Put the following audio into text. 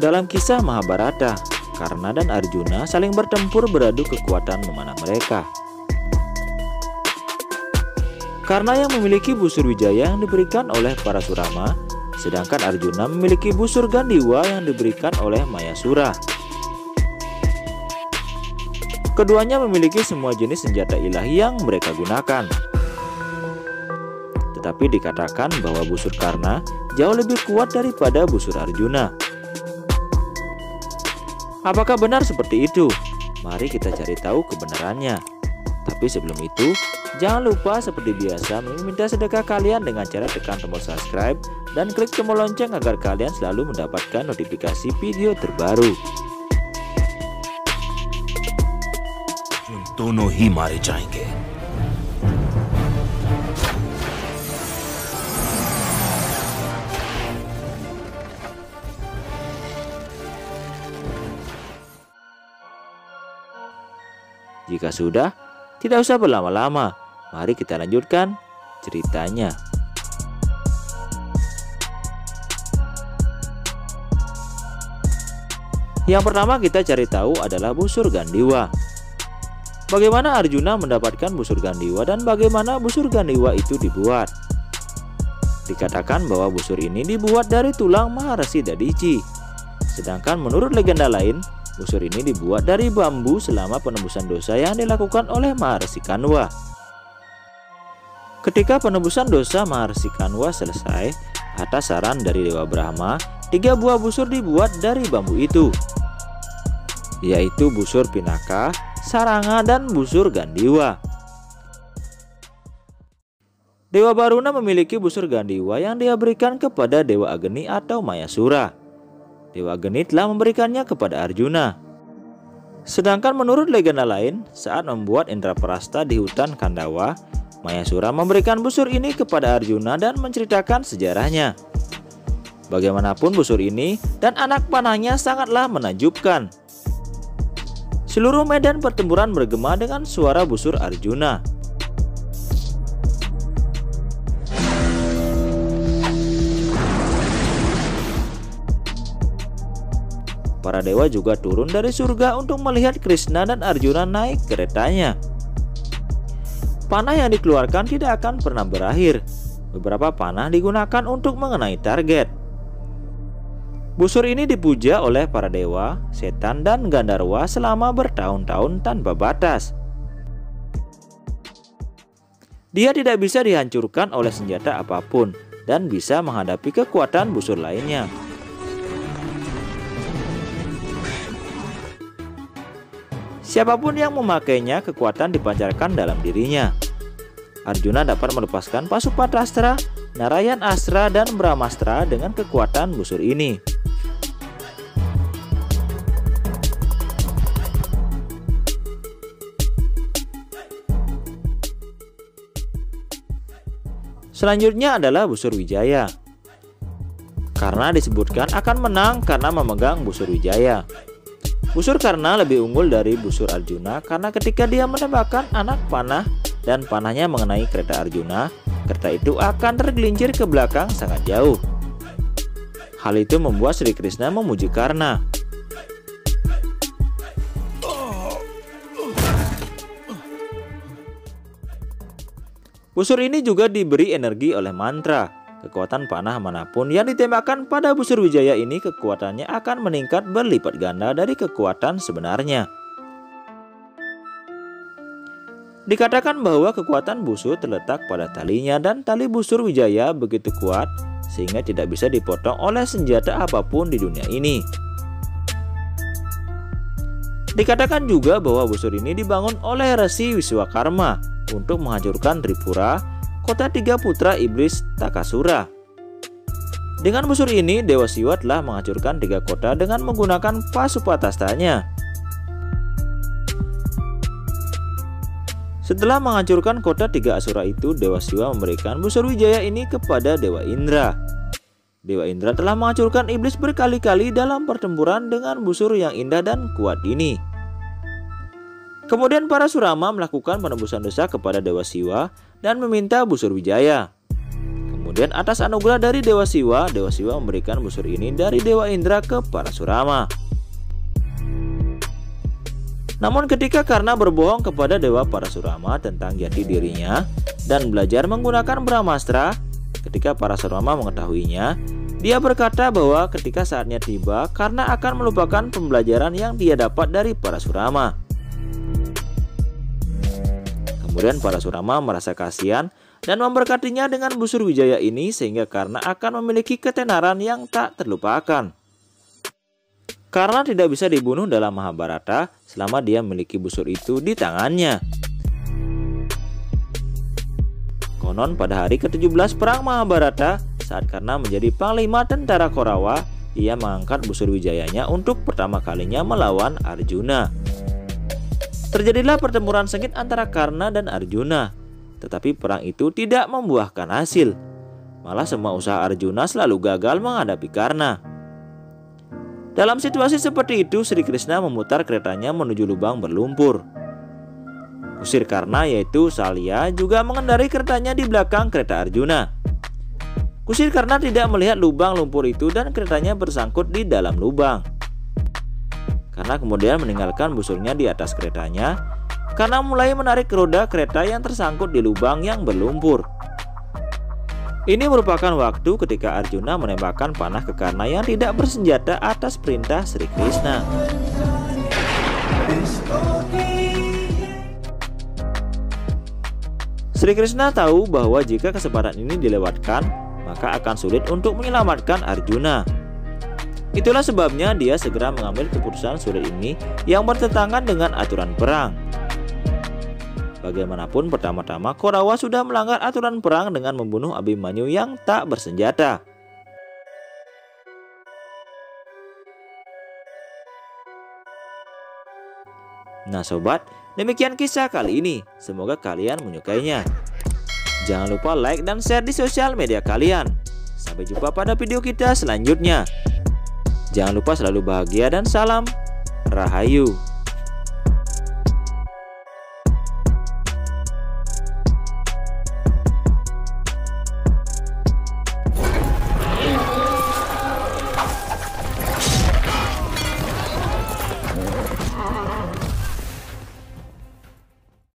Dalam kisah Mahabharata, Karna dan Arjuna saling bertempur beradu kekuatan memanah mereka. Karna yang memiliki busur Wijaya yang diberikan oleh Parasurama, sedangkan Arjuna memiliki busur Gandiwa yang diberikan oleh Mayasura. Keduanya memiliki semua jenis senjata ilahi yang mereka gunakan. Tetapi dikatakan bahwa busur Karna jauh lebih kuat daripada busur Arjuna. Apakah benar seperti itu? Mari kita cari tahu kebenarannya. Tapi sebelum itu, jangan lupa seperti biasa meminta sedekah kalian dengan cara tekan tombol subscribe dan klik tombol lonceng agar kalian selalu mendapatkan notifikasi video terbaru. दोनों ही मारे जाएंगे। Jika sudah, tidak usah berlama-lama. Mari kita lanjutkan ceritanya. Yang pertama kita cari tahu adalah busur Gandiwa. Bagaimana Arjuna mendapatkan busur Gandiwa dan bagaimana busur Gandiwa itu dibuat? Dikatakan bahwa busur ini dibuat dari tulang Maharesi Dadici. Sedangkan menurut legenda lain, busur ini dibuat dari bambu selama penebusan dosa yang dilakukan oleh Maharesi Kanwa. Ketika penebusan dosa Maharesi Kanwa selesai, atas saran dari Dewa Brahma, 3 buah busur dibuat dari bambu itu, yaitu busur Pinaka, Saranga, dan busur Gandiwa. Dewa Baruna memiliki busur Gandiwa yang dia berikan kepada Dewa Agni atau Mayasura. Dewa Agni telah memberikannya kepada Arjuna. Sedangkan menurut legenda lain, saat membuat Indraprasta di hutan Kandawa, Mayasura memberikan busur ini kepada Arjuna dan menceritakan sejarahnya. Bagaimanapun busur ini dan anak panahnya sangatlah menakjubkan. Seluruh medan pertempuran bergema dengan suara busur Arjuna. Para dewa juga turun dari surga untuk melihat Krishna dan Arjuna naik keretanya. Panah yang dikeluarkan tidak akan pernah berakhir. Beberapa panah digunakan untuk mengenai target. Busur ini dipuja oleh para dewa, setan, dan Gandarwa selama bertahun-tahun tanpa batas. Dia tidak bisa dihancurkan oleh senjata apapun dan bisa menghadapi kekuatan busur lainnya. Siapapun yang memakainya, kekuatan dipancarkan dalam dirinya. Arjuna dapat melepaskan Pasupatastra, Narayan Astra, dan Brahmastra dengan kekuatan busur ini. Selanjutnya adalah busur Wijaya. Karna disebutkan akan menang karena memegang busur Wijaya. Busur Karna lebih unggul dari busur Arjuna karena ketika dia menembakkan anak panah dan panahnya mengenai kereta Arjuna, kereta itu akan tergelincir ke belakang sangat jauh. Hal itu membuat Sri Krishna memuji Karna. Busur ini juga diberi energi oleh mantra. Kekuatan panah manapun yang ditembakkan pada busur Wijaya ini, kekuatannya akan meningkat berlipat ganda dari kekuatan sebenarnya. Dikatakan bahwa kekuatan busur terletak pada talinya dan tali busur Wijaya begitu kuat sehingga tidak bisa dipotong oleh senjata apapun di dunia ini. Dikatakan juga bahwa busur ini dibangun oleh Resi Wiswakarma untuk menghancurkan Tripura, kota 3 putra iblis Takasura. Dengan busur ini, Dewa Siwa telah menghancurkan 3 kota dengan menggunakan Pasupatastanya. Setelah menghancurkan kota 3 Asura itu, Dewa Siwa memberikan busur Wijaya ini kepada Dewa Indra. Dewa Indra telah menghancurkan iblis berkali-kali dalam pertempuran dengan busur yang indah dan kuat ini. Kemudian Parasurama melakukan penebusan dosa kepada Dewa Siwa dan meminta busur Wijaya. Kemudian atas anugerah dari Dewa Siwa memberikan busur ini dari Dewa Indra ke Parasurama. Namun ketika Karna berbohong kepada Dewa Parasurama tentang jati dirinya dan belajar menggunakan Brahmastra, ketika Parasurama mengetahuinya, dia berkata bahwa ketika saatnya tiba, Karna akan melupakan pembelajaran yang dia dapat dari Parasurama. Kemudian Parasurama merasa kasihan dan memberkatinya dengan busur Wijaya ini sehingga Karna akan memiliki ketenaran yang tak terlupakan. Karna tidak bisa dibunuh dalam Mahabharata selama dia memiliki busur itu di tangannya. Konon pada hari ke-17 perang Mahabharata, saat Karna menjadi panglima tentara Korawa, ia mengangkat busur Wijayanya untuk pertama kalinya melawan Arjuna. Terjadilah pertempuran sengit antara Karna dan Arjuna, tetapi perang itu tidak membuahkan hasil. Malah semua usaha Arjuna selalu gagal menghadapi Karna. Dalam situasi seperti itu, Sri Krishna memutar keretanya menuju lubang berlumpur. Kusir Karna yaitu Salya juga mengendarai keretanya di belakang kereta Arjuna. Kusir Karna tidak melihat lubang lumpur itu dan keretanya bersangkut di dalam lubang. Karna kemudian meninggalkan busurnya di atas keretanya karena mulai menarik roda kereta yang tersangkut di lubang yang berlumpur. Ini merupakan waktu ketika Arjuna menembakkan panah ke Karna yang tidak bersenjata atas perintah Sri Krishna. Sri Krishna tahu bahwa jika kesempatan ini dilewatkan, maka akan sulit untuk menyelamatkan Arjuna. Itulah sebabnya dia segera mengambil keputusan sulit ini yang bertentangan dengan aturan perang. Bagaimanapun pertama-tama Korawa sudah melanggar aturan perang dengan membunuh Abhimanyu yang tak bersenjata. Nah sobat, demikian kisah kali ini. Semoga kalian menyukainya. Jangan lupa like dan share di sosial media kalian. Sampai jumpa pada video kita selanjutnya. Jangan lupa selalu bahagia dan salam Rahayu.